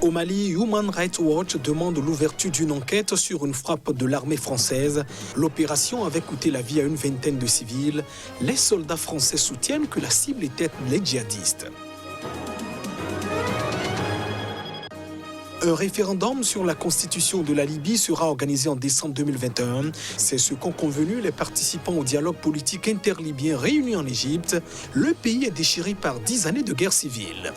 Au Mali, Human Rights Watch demande l'ouverture d'une enquête sur une frappe de l'armée française. L'opération avait coûté la vie à une vingtaine de civils. Les soldats français soutiennent que la cible était les djihadistes. Un référendum sur la constitution de la Libye sera organisé en décembre 2021. C'est ce qu'ont convenu les participants au dialogue politique interlibyen réunis en Égypte. Le pays est déchiré par 10 années de guerre civile.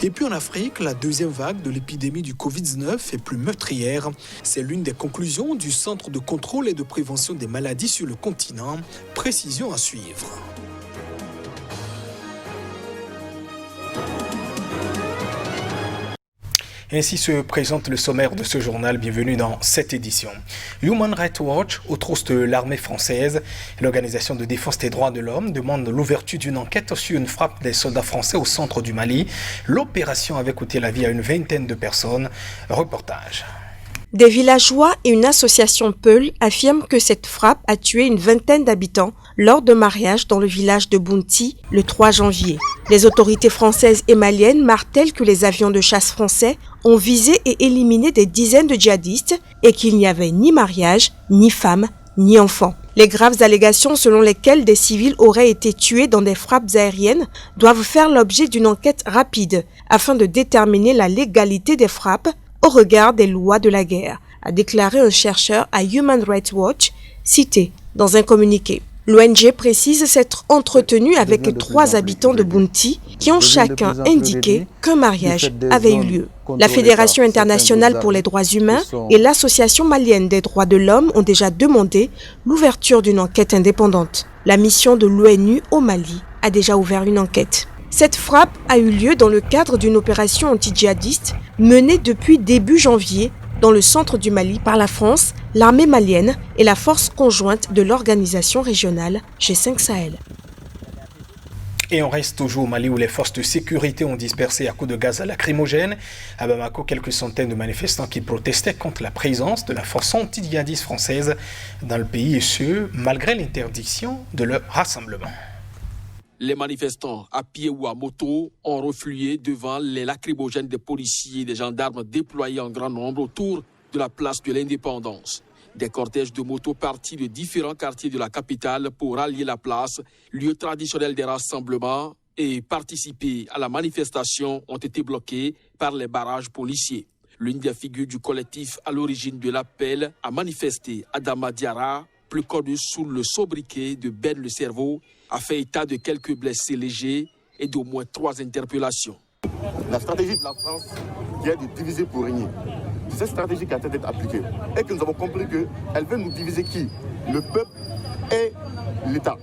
Et puis en Afrique, la deuxième vague de l'épidémie du Covid-19 est plus meurtrière. C'est l'une des conclusions du Centre de contrôle et de prévention des maladies sur le continent. Précision à suivre. Ainsi se présente le sommaire de ce journal. Bienvenue dans cette édition. Human Rights Watch, au trousses de l'armée française, l'organisation de défense des droits de l'homme, demande l'ouverture d'une enquête sur une frappe des soldats français au centre du Mali. L'opération avait coûté la vie à une vingtaine de personnes. Reportage. Des villageois et une association Peul affirment que cette frappe a tué une vingtaine d'habitants lors d'un mariage dans le village de Bounti le 3 janvier. Les autorités françaises et maliennes martèlent que les avions de chasse français ont visé et éliminé des dizaines de djihadistes et qu'il n'y avait ni mariage, ni femmes, ni enfants. Les graves allégations selon lesquelles des civils auraient été tués dans des frappes aériennes doivent faire l'objet d'une enquête rapide afin de déterminer la légalité des frappes au regard des lois de la guerre, a déclaré un chercheur à Human Rights Watch, cité dans un communiqué. L'ONG précise s'être entretenue avec 3 habitants de Bounti qui ont chacun indiqué qu'un mariage avait eu lieu. La Fédération internationale pour les droits humains et l'Association malienne des droits de l'homme ont déjà demandé l'ouverture d'une enquête indépendante. La mission de l'ONU au Mali a déjà ouvert une enquête. Cette frappe a eu lieu dans le cadre d'une opération anti-djihadiste menée depuis début janvier dans le centre du Mali par la France, l'armée malienne et la force conjointe de l'organisation régionale G5 Sahel. Et on reste toujours au Mali où les forces de sécurité ont dispersé à coups de gaz lacrymogène à Bamako quelques centaines de manifestants qui protestaient contre la présence de la force anti-djihadiste française dans le pays, et ce, malgré l'interdiction de leur rassemblement. Les manifestants, à pied ou à moto, ont reflué devant les lacrymogènes des policiers et des gendarmes déployés en grand nombre autour de la place de l'Indépendance. Des cortèges de motos partis de différents quartiers de la capitale pour rallier la place, lieu traditionnel des rassemblements, et participer à la manifestation ont été bloqués par les barrages policiers. L'une des figures du collectif à l'origine de l'appel a manifesté, Adama Diarra, plus connu sous le sobriquet de Ben le Cerveau, a fait état de quelques blessés légers et d'au moins 3 interpellations. La stratégie de la France qui est de diviser pour régner, c'est cette stratégie qui a été d'être appliquée. Et que nous avons compris qu'elle veut nous diviser qui? Le peuple et l'État.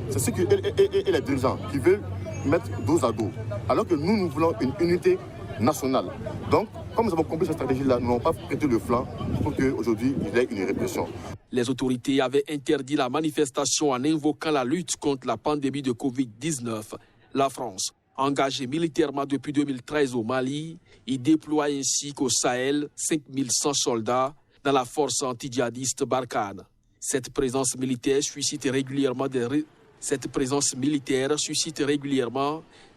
C'est ce que et les dirigeants qui veulent mettre dos à dos. Alors que nous voulons une unité nationale. Donc, comme nous avons compris cette stratégie-là, nous n'avons pas prêté le flanc pour qu'aujourd'hui il y ait une répression. Les autorités avaient interdit la manifestation en invoquant la lutte contre la pandémie de Covid-19. La France, engagée militairement depuis 2013 au Mali, y déploie ainsi qu'au Sahel 5100 soldats dans la force anti-djihadiste Barkhane. Cette présence militaire suscite régulièrement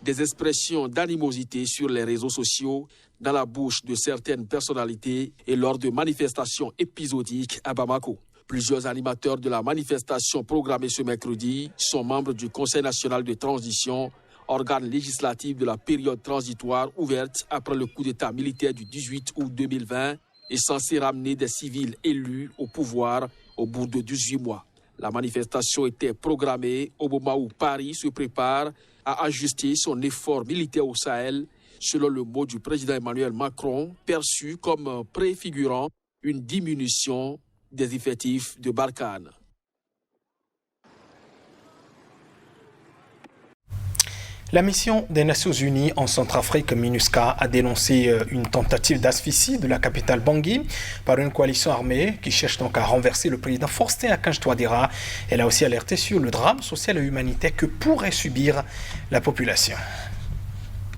des expressions d'animosité sur les réseaux sociaux, dans la bouche de certaines personnalités et lors de manifestations épisodiques à Bamako. Plusieurs animateurs de la manifestation programmée ce mercredi sont membres du Conseil national de transition, organe législatif de la période transitoire ouverte après le coup d'État militaire du 18 août 2020 et censé ramener des civils élus au pouvoir au bout de 18 mois. La manifestation était programmée au moment où Paris se prépare à ajuster son effort militaire au Sahel, selon le mot du président Emmanuel Macron, perçu comme préfigurant une diminution des effectifs de Barkhane. La mission des Nations Unies en Centrafrique, MINUSCA, a dénoncé une tentative d'asphyxie de la capitale Bangui par une coalition armée qui cherche donc à renverser le président Faustin Archange Touadéra. Elle a aussi alerté sur le drame social et humanitaire que pourrait subir la population.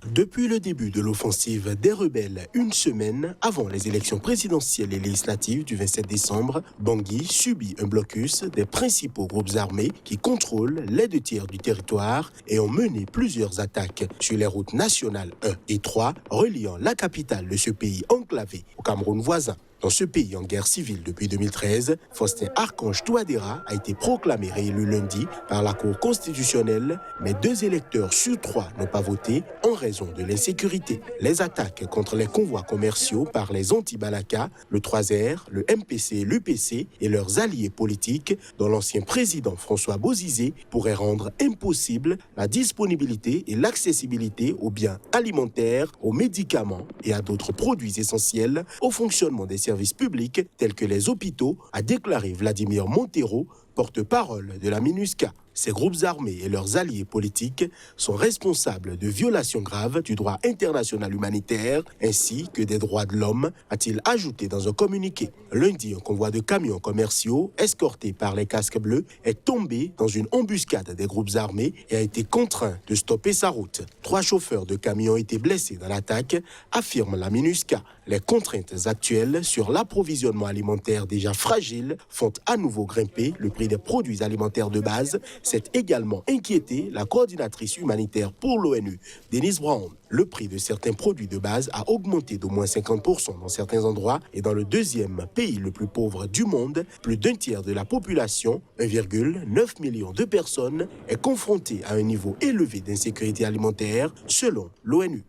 Depuis le début de l'offensive des rebelles, une semaine avant les élections présidentielles et législatives du 27 décembre, Bangui subit un blocus des principaux groupes armés qui contrôlent les 2/3 du territoire et ont mené plusieurs attaques sur les routes nationales 1 et 3 reliant la capitale de ce pays enclavé au Cameroun voisin. Dans ce pays en guerre civile depuis 2013, Faustin Archange Touadéra a été proclamé réélu lundi par la Cour constitutionnelle, mais 2 électeurs sur 3 n'ont pas voté en raison de l'insécurité. Les attaques contre les convois commerciaux par les anti-Balaka, le 3R, le MPC et l'UPC et leurs alliés politiques, dont l'ancien président François Bozizé, pourraient rendre impossible la disponibilité et l'accessibilité aux biens alimentaires, aux médicaments et à d'autres produits essentiels au fonctionnement des services publics tels que les hôpitaux, a déclaré Vladimir Montero, porte-parole de la MINUSCA. Ces groupes armés et leurs alliés politiques sont responsables de violations graves du droit international humanitaire ainsi que des droits de l'homme, a-t-il ajouté dans un communiqué. Lundi, un convoi de camions commerciaux escorté par les casques bleus est tombé dans une embuscade des groupes armés et a été contraint de stopper sa route. 3 chauffeurs de camions ont été blessés dans l'attaque, affirme la MINUSCA. Les contraintes actuelles sur l'approvisionnement alimentaire déjà fragile font à nouveau grimper le prix des produits alimentaires de base. C'est également inquiété la coordinatrice humanitaire pour l'ONU, Denise Brown. Le prix de certains produits de base a augmenté d'au moins 50% dans certains endroits et dans le 2e pays le plus pauvre du monde, plus d'1/3 de la population, 1,9 million de personnes, est confrontée à un niveau élevé d'insécurité alimentaire selon l'ONU.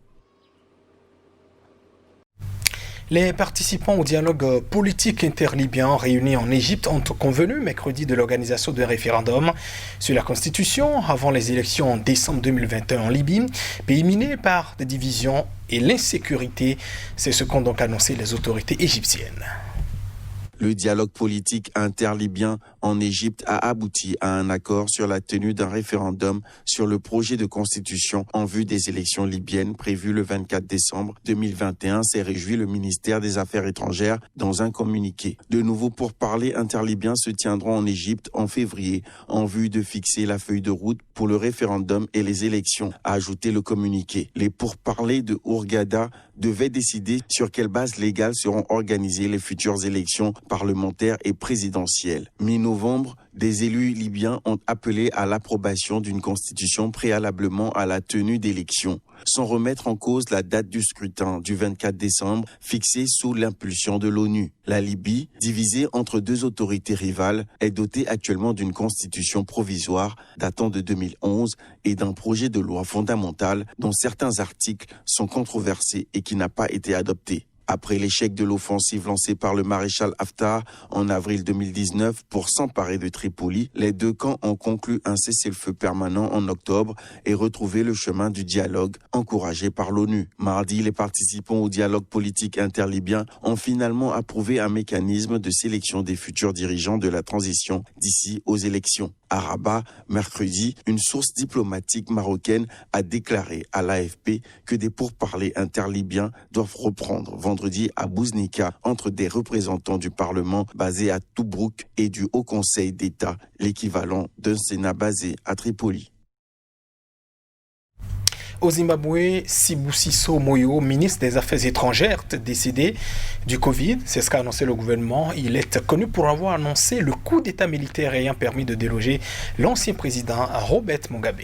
Les participants au dialogue politique interlibyen réunis en Égypte ont convenu mercredi de l'organisation d'un référendum sur la Constitution avant les élections en décembre 2021 en Libye, pays miné par des divisions et l'insécurité. C'est ce qu'ont donc annoncé les autorités égyptiennes. Le dialogue politique interlibyen en Égypte a abouti à un accord sur la tenue d'un référendum sur le projet de constitution en vue des élections libyennes prévues le 24 décembre 2021, s'est réjoui le ministère des Affaires étrangères dans un communiqué. De nouveaux pourparlers interlibyens se tiendront en Égypte en février en vue de fixer la feuille de route pour le référendum et les élections, a ajouté le communiqué. Les pourparlers de Hurghada devaient décider sur quelle base légale seront organisées les futures élections parlementaires et présidentielles. Mi-novembre, des élus libyens ont appelé à l'approbation d'une constitution préalablement à la tenue d'élections, sans remettre en cause la date du scrutin du 24 décembre fixée sous l'impulsion de l'ONU. La Libye, divisée entre 2 autorités rivales, est dotée actuellement d'une constitution provisoire datant de 2011 et d'un projet de loi fondamentale dont certains articles sont controversés et qui n'a pas été adopté. Après l'échec de l'offensive lancée par le maréchal Haftar en avril 2019 pour s'emparer de Tripoli, les 2 camps ont conclu un cessez-le-feu permanent en octobre et retrouvé le chemin du dialogue encouragé par l'ONU. Mardi, les participants au dialogue politique interlibyen ont finalement approuvé un mécanisme de sélection des futurs dirigeants de la transition d'ici aux élections. À Rabat, mercredi, une source diplomatique marocaine a déclaré à l'AFP que des pourparlers interlibyens doivent reprendre vendredi à Bouznika entre des représentants du Parlement basés à Tobrouk et du Haut Conseil d'État, l'équivalent d'un Sénat basé à Tripoli. Au Zimbabwe, Sibusiso Moyo, ministre des Affaires étrangères, décédé du Covid. C'est ce qu'a annoncé le gouvernement. Il est connu pour avoir annoncé le coup d'État militaire ayant permis de déloger l'ancien président Robert Mugabe.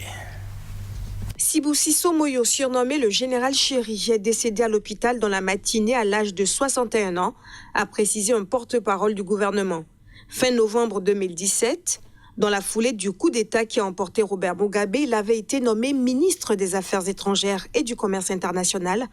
Sibusiso Moyo, surnommé le général Chéri, est décédé à l'hôpital dans la matinée à l'âge de 61 ans, a précisé un porte-parole du gouvernement. Fin novembre 2017, dans la foulée du coup d'État qui a emporté Robert Mugabe, il avait été nommé ministre des Affaires étrangères et du Commerce international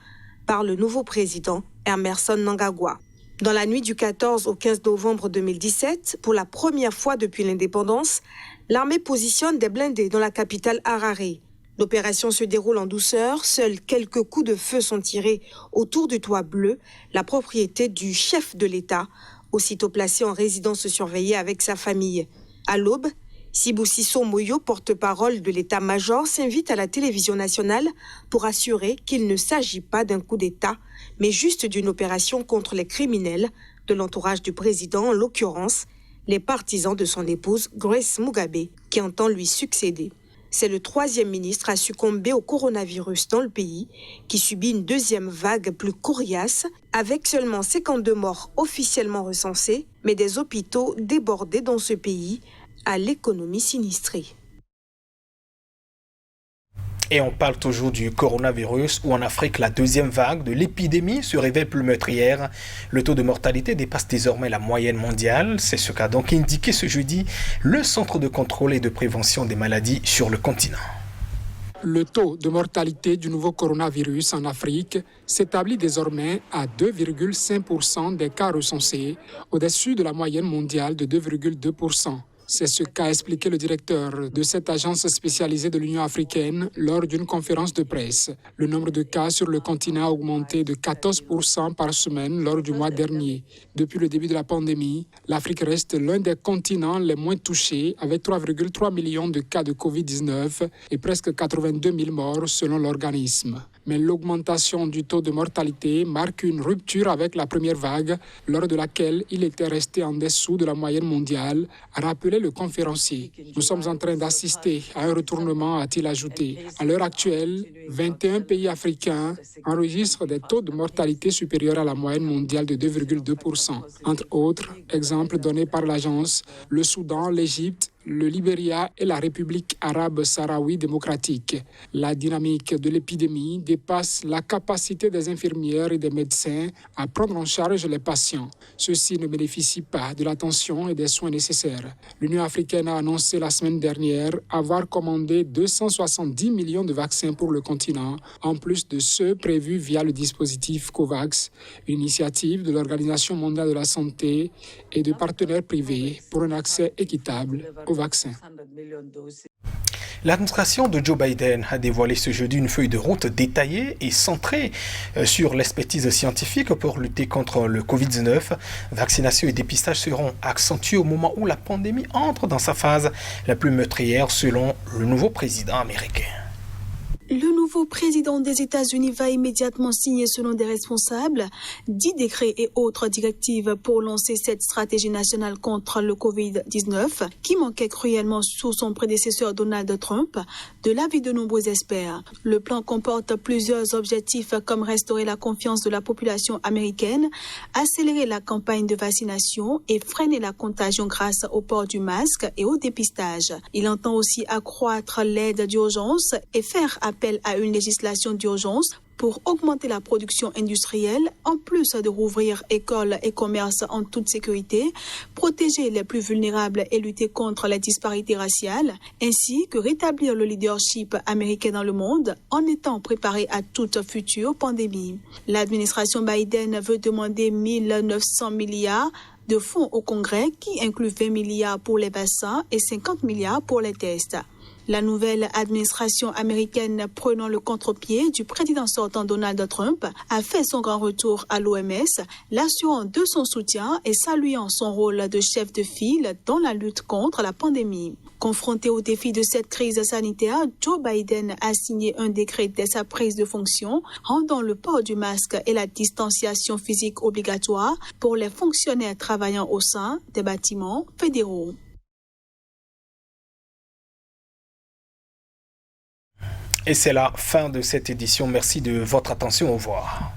par le nouveau président Emmerson Mnangagwa. Dans la nuit du 14 au 15 novembre 2017, pour la première fois depuis l'indépendance, l'armée positionne des blindés dans la capitale Harare. L'opération se déroule en douceur, seuls quelques coups de feu sont tirés autour du toit bleu, la propriété du chef de l'État, aussitôt placé en résidence surveillée avec sa famille. À l'aube, Sibusiso Moyo, porte-parole de l'état-major, s'invite à la télévision nationale pour assurer qu'il ne s'agit pas d'un coup d'État, mais juste d'une opération contre les criminels de l'entourage du président, en l'occurrence les partisans de son épouse Grace Mugabe, qui entend lui succéder. C'est le 3e ministre à succomber au coronavirus dans le pays, qui subit une deuxième vague plus coriace, avec seulement 52 morts officiellement recensés, mais des hôpitaux débordés dans ce pays, à l'économie sinistrée. Et on parle toujours du coronavirus où en Afrique, la deuxième vague de l'épidémie se révèle plus meurtrière. Le taux de mortalité dépasse désormais la moyenne mondiale. C'est ce qu'a donc indiqué ce jeudi le Centre de contrôle et de prévention des maladies sur le continent. Le taux de mortalité du nouveau coronavirus en Afrique s'établit désormais à 2,5% des cas recensés, au-dessus de la moyenne mondiale de 2,2%. C'est ce qu'a expliqué le directeur de cette agence spécialisée de l'Union africaine lors d'une conférence de presse. Le nombre de cas sur le continent a augmenté de 14% par semaine lors du mois dernier. Depuis le début de la pandémie, l'Afrique reste l'un des continents les moins touchés, avec 3,3 millions de cas de Covid-19 et presque 82 000 morts selon l'organisme. Mais l'augmentation du taux de mortalité marque une rupture avec la première vague, lors de laquelle il était resté en dessous de la moyenne mondiale, a rappelé le conférencier. Nous sommes en train d'assister à un retournement, a-t-il ajouté. À l'heure actuelle, 21 pays africains enregistrent des taux de mortalité supérieurs à la moyenne mondiale de 2,2%. Entre autres exemples donnés par l'agence, le Soudan, l'Égypte, le Libéria et la République arabe sahraoui démocratique. La dynamique de l'épidémie dépasse la capacité des infirmières et des médecins à prendre en charge les patients. Ceux-ci ne bénéficient pas de l'attention et des soins nécessaires. L'Union africaine a annoncé la semaine dernière avoir commandé 270 millions de vaccins pour le continent, en plus de ceux prévus via le dispositif COVAX, une initiative de l'Organisation mondiale de la santé et de partenaires privés pour un accès équitable aux vaccins. L'administration de Joe Biden a dévoilé ce jeudi une feuille de route détaillée et centrée sur l'expertise scientifique pour lutter contre le Covid-19. Vaccination et dépistage seront accentués au moment où la pandémie entre dans sa phase la plus meurtrière selon le nouveau président américain. Le nouveau président des États-Unis va immédiatement signer, selon des responsables, 10 décrets et autres directives pour lancer cette stratégie nationale contre le Covid-19 qui manquait cruellement sous son prédécesseur Donald Trump, de l'avis de nombreux experts. Le plan comporte plusieurs objectifs comme restaurer la confiance de la population américaine, accélérer la campagne de vaccination et freiner la contagion grâce au port du masque et au dépistage. Il entend aussi accroître l'aide d'urgence et faire appel à une législation d'urgence pour augmenter la production industrielle, en plus de rouvrir écoles et commerces en toute sécurité, protéger les plus vulnérables et lutter contre les disparités raciales, ainsi que rétablir le leadership américain dans le monde en étant préparé à toute future pandémie. L'administration Biden veut demander 1 900 milliards de fonds au Congrès qui inclut 20 milliards pour les vaccins et 50 milliards pour les tests. La nouvelle administration américaine, prenant le contre-pied du président sortant Donald Trump, a fait son grand retour à l'OMS, l'assurant de son soutien et saluant son rôle de chef de file dans la lutte contre la pandémie. Confronté au défi de cette crise sanitaire, Joe Biden a signé un décret dès sa prise de fonction, rendant le port du masque et la distanciation physique obligatoire pour les fonctionnaires travaillant au sein des bâtiments fédéraux. Et c'est la fin de cette édition. Merci de votre attention. Au revoir.